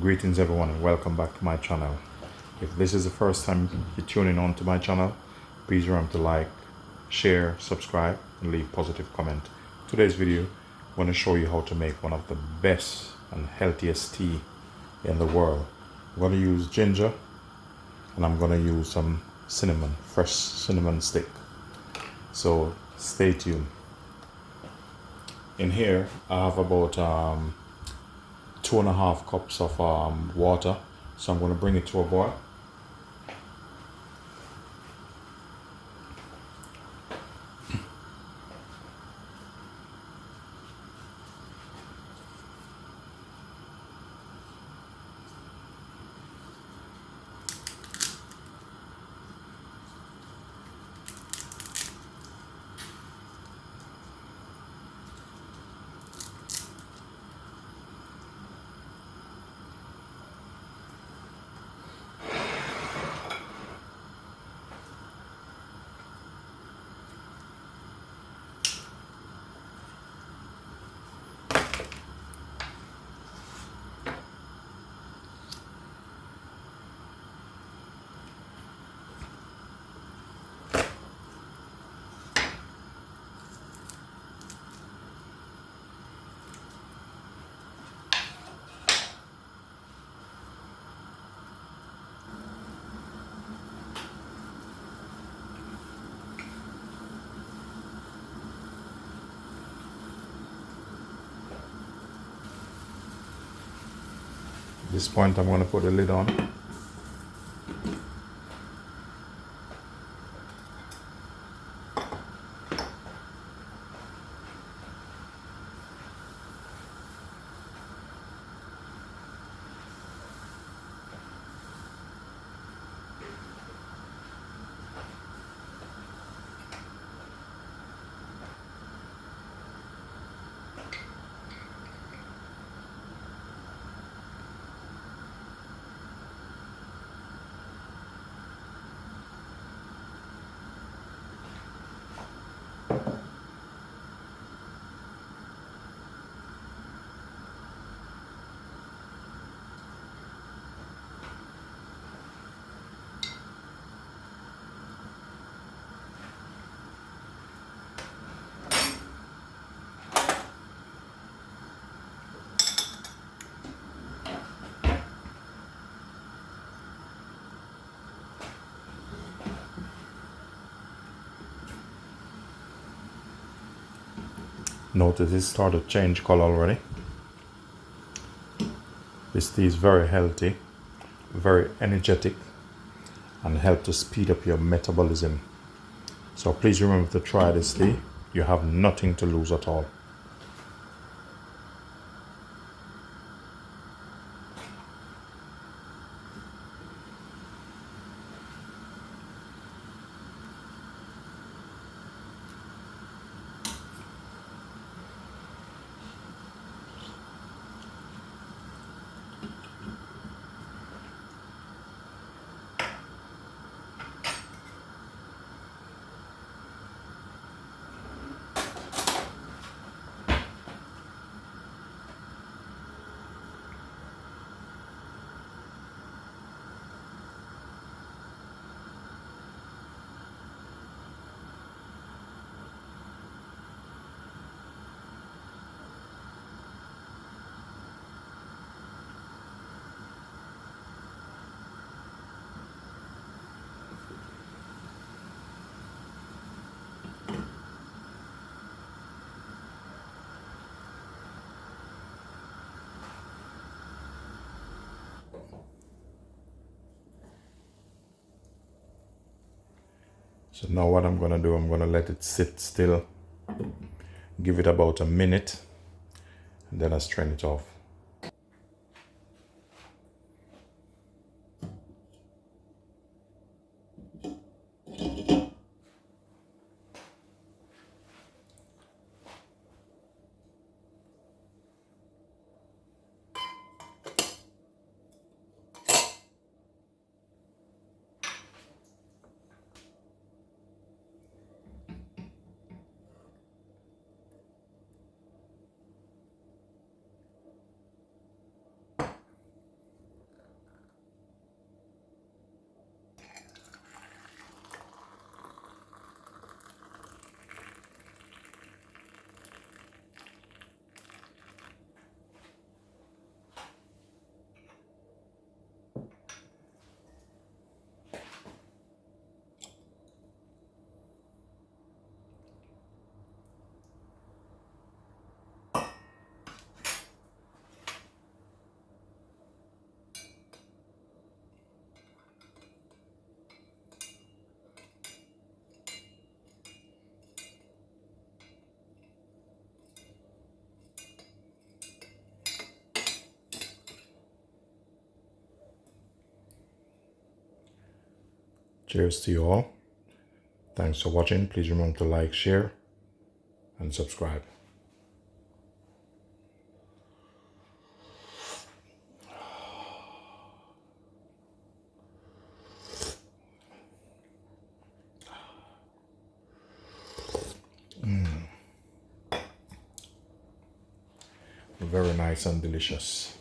Greetings everyone and welcome back to my channel. If this is the first time you're tuning on to my channel, please remember to like, share, subscribe and leave positive comment. Today's video, I'm going to show you how to make one of the best and healthiest tea in the world. I'm going to use ginger and I'm going to use some cinnamon, fresh cinnamon stick. So stay tuned. In here I have about 2.5 cups of water, so I'm going to bring it to a boil. At this point I'm going to put the lid on. Notice it started to change color already. This tea is very healthy, very energetic, and help to speed up your metabolism. So please remember to try this tea. You have nothing to lose at all. So now what I'm going to do, I'm going to let it sit still, give it about a minute, and then I strain it off. Cheers to you all. Thanks for watching. Please remember to like, share, and subscribe. Very nice and delicious.